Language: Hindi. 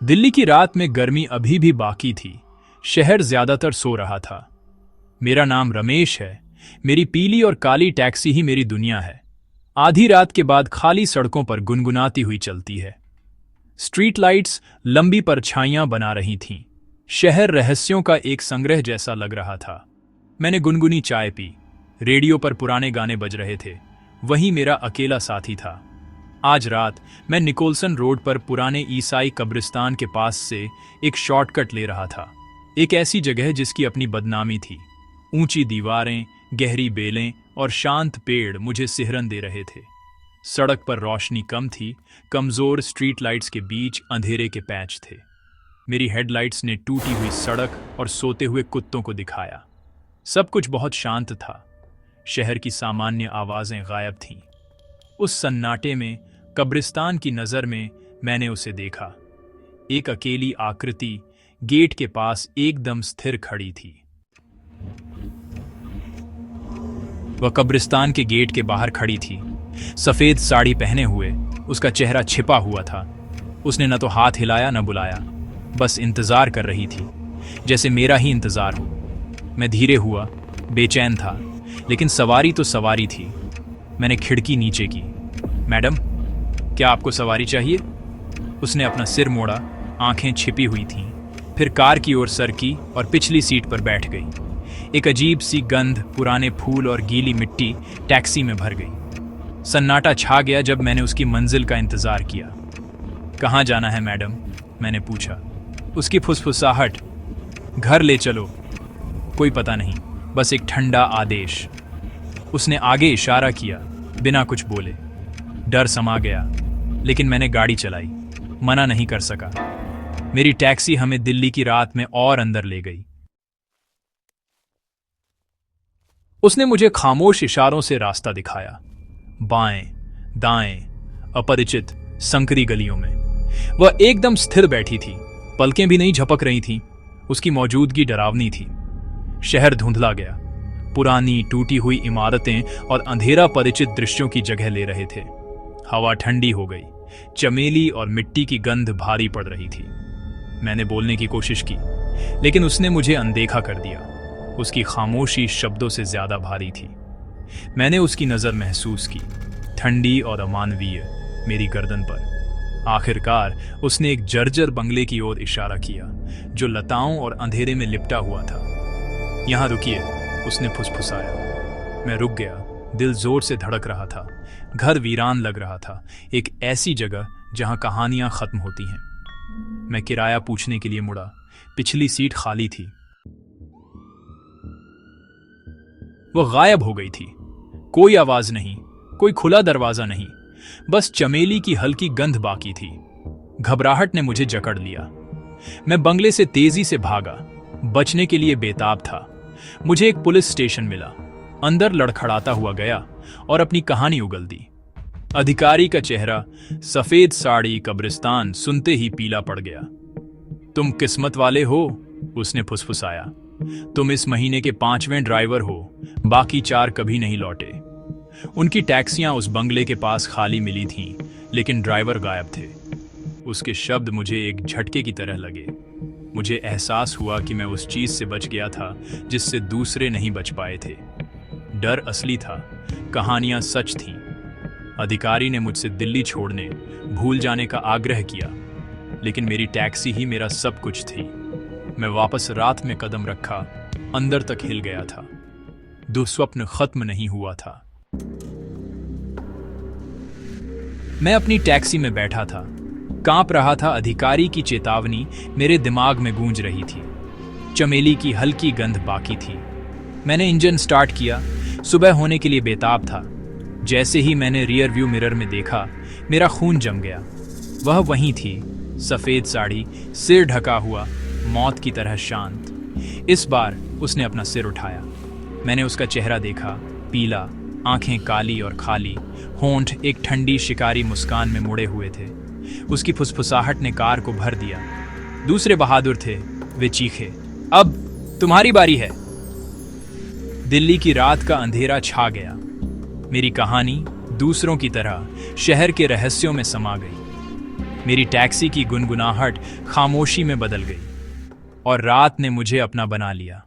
दिल्ली की रात में गर्मी अभी भी बाकी थी। शहर ज्यादातर सो रहा था। मेरा नाम रमेश है। मेरी पीली और काली टैक्सी ही मेरी दुनिया है। आधी रात के बाद खाली सड़कों पर गुनगुनाती हुई चलती है। स्ट्रीट लाइट्स लंबी परछाइयां बना रही थीं। शहर रहस्यों का एक संग्रह जैसा लग रहा था। मैंने गुनगुनी चाय पी। रेडियो पर पुराने गाने बज रहे थे। वही मेरा अकेला साथी था। आज रात मैं निकोलसन रोड पर पुराने ईसाई कब्रिस्तान के पास से एक शॉर्टकट ले रहा था। एक ऐसी जगह जिसकी अपनी बदनामी थी। ऊंची दीवारें, गहरी बेलें और शांत पेड़ मुझे सिहरन दे रहे थे। सड़क पर रोशनी कम थी। कमजोर स्ट्रीट लाइट्स के बीच अंधेरे के पैच थे। मेरी हेडलाइट्स ने टूटी हुई सड़क और सोते हुए कुत्तों को दिखाया। सब कुछ बहुत शांत था। शहर की सामान्य आवाजें गायब थीं। उस सन्नाटे में, कब्रिस्तान की नजर में, मैंने उसे देखा। एक अकेली आकृति गेट के पास एकदम स्थिर खड़ी थी। वह कब्रिस्तान के गेट के बाहर खड़ी थी, सफेद साड़ी पहने हुए। उसका चेहरा छिपा हुआ था। उसने न तो हाथ हिलाया न बुलाया, बस इंतजार कर रही थी, जैसे मेरा ही इंतजार हो। मैं धीरे हुआ, बेचैन था, लेकिन सवारी तो सवारी थी। मैंने खिड़की नीचे की। मैडम, क्या आपको सवारी चाहिए? उसने अपना सिर मोड़ा, आंखें छिपी हुई थीं, फिर कार की ओर सरकी और पिछली सीट पर बैठ गई। एक अजीब सी गंध, पुराने फूल और गीली मिट्टी टैक्सी में भर गई। सन्नाटा छा गया जब मैंने उसकी मंजिल का इंतजार किया। कहाँ जाना है मैडम? मैंने पूछा। उसकी फुसफुसाहट, घर ले चलो। कोई पता नहीं, बस एक ठंडा आदेश। उसने आगे इशारा किया, बिना कुछ बोले। डर समा गया, लेकिन मैंने गाड़ी चलाई। मना नहीं कर सका। मेरी टैक्सी हमें दिल्ली की रात में और अंदर ले गई। उसने मुझे खामोश इशारों से रास्ता दिखाया। बाएं, दाएं, अपरिचित संकरी गलियों में। वह एकदम स्थिर बैठी थी, पलकें भी नहीं झपक रही थीं। उसकी मौजूदगी डरावनी थी। शहर धुंधला गया। पुरानी टूटी हुई इमारतें और अंधेरा परिचित दृश्यों की जगह ले रहे थे। हवा ठंडी हो गई। चमेली और मिट्टी की गंध भारी पड़ रही थी। मैंने बोलने की कोशिश की, लेकिन उसने मुझे अनदेखा कर दिया। उसकी खामोशी शब्दों से ज्यादा भारी थी। मैंने उसकी नजर महसूस की, ठंडी और अमानवीय, मेरी गर्दन पर। आखिरकार उसने एक जर्जर बंगले की ओर इशारा किया, जो लताओं और अंधेरे में लिपटा हुआ था। यहां रुकिए, उसने फुसफुसाया। मैं रुक गया। दिल जोर से धड़क रहा था। घर वीरान लग रहा था, एक ऐसी जगह जहां कहानियां खत्म होती हैं। मैं किराया पूछने के लिए मुड़ा। पिछली सीट खाली थी। वह गायब हो गई थी। कोई आवाज नहीं, कोई खुला दरवाजा नहीं, बस चमेली की हल्की गंध बाकी थी। घबराहट ने मुझे जकड़ लिया। मैं बंगले से तेजी से भागा, बचने के लिए बेताब था। मुझे एक पुलिस स्टेशन मिला। अंदर लड़खड़ाता हुआ गया और अपनी कहानी उगल दी। अधिकारी का चेहरा, सफेद साड़ी, कब्रिस्तान सुनते ही पीला पड़ गया। तुम किस्मत वाले हो, उसने फुसफुसाया। तुम इस महीने के 5वें ड्राइवर हो, बाकी 4 कभी नहीं लौटे। उनकी टैक्सियां उस बंगले के पास खाली मिली थीं, लेकिन ड्राइवर गायब थे। उसके शब्द मुझे एक झटके की तरह लगे। मुझे एहसास हुआ कि मैं उस चीज से बच गया था जिससे दूसरे नहीं बच पाए थे। डर असली था, कहानियां सच थीं। अधिकारी ने मुझसे दिल्ली छोड़ने, भूल जाने का आग्रह किया, लेकिन मेरी टैक्सी ही मेरा सब कुछ थी। मैं वापस रात में कदम रखा, अंदर तक हिल गया था। दुस्वप्न खत्म नहीं हुआ था। मैं अपनी टैक्सी में बैठा था, कांप रहा था। अधिकारी की चेतावनी मेरे दिमाग में गूंज रही थी। चमेली की हल्की गंध बाकी थी। मैंने इंजन स्टार्ट किया। सुबह होने के लिए बेताब था। जैसे ही मैंने रियर व्यू मिरर में देखा, मेरा खून जम गया। वह वहीं थी, सफेद साड़ी, सिर ढका हुआ, मौत की तरह शांत। इस बार उसने अपना सिर उठाया। मैंने उसका चेहरा देखा, पीला, आंखें काली और खाली, होंठ एक ठंडी शिकारी मुस्कान में मुड़े हुए थे। उसकी फुसफुसाहट ने कार को भर दिया। दूसरे बहादुर थे, वे चीखे, अब तुम्हारी बारी है। दिल्ली की रात का अंधेरा छा गया। मेरी कहानी दूसरों की तरह शहर के रहस्यों में समा गई। मेरी टैक्सी की गुनगुनाहट खामोशी में बदल गई और रात ने मुझे अपना बना लिया।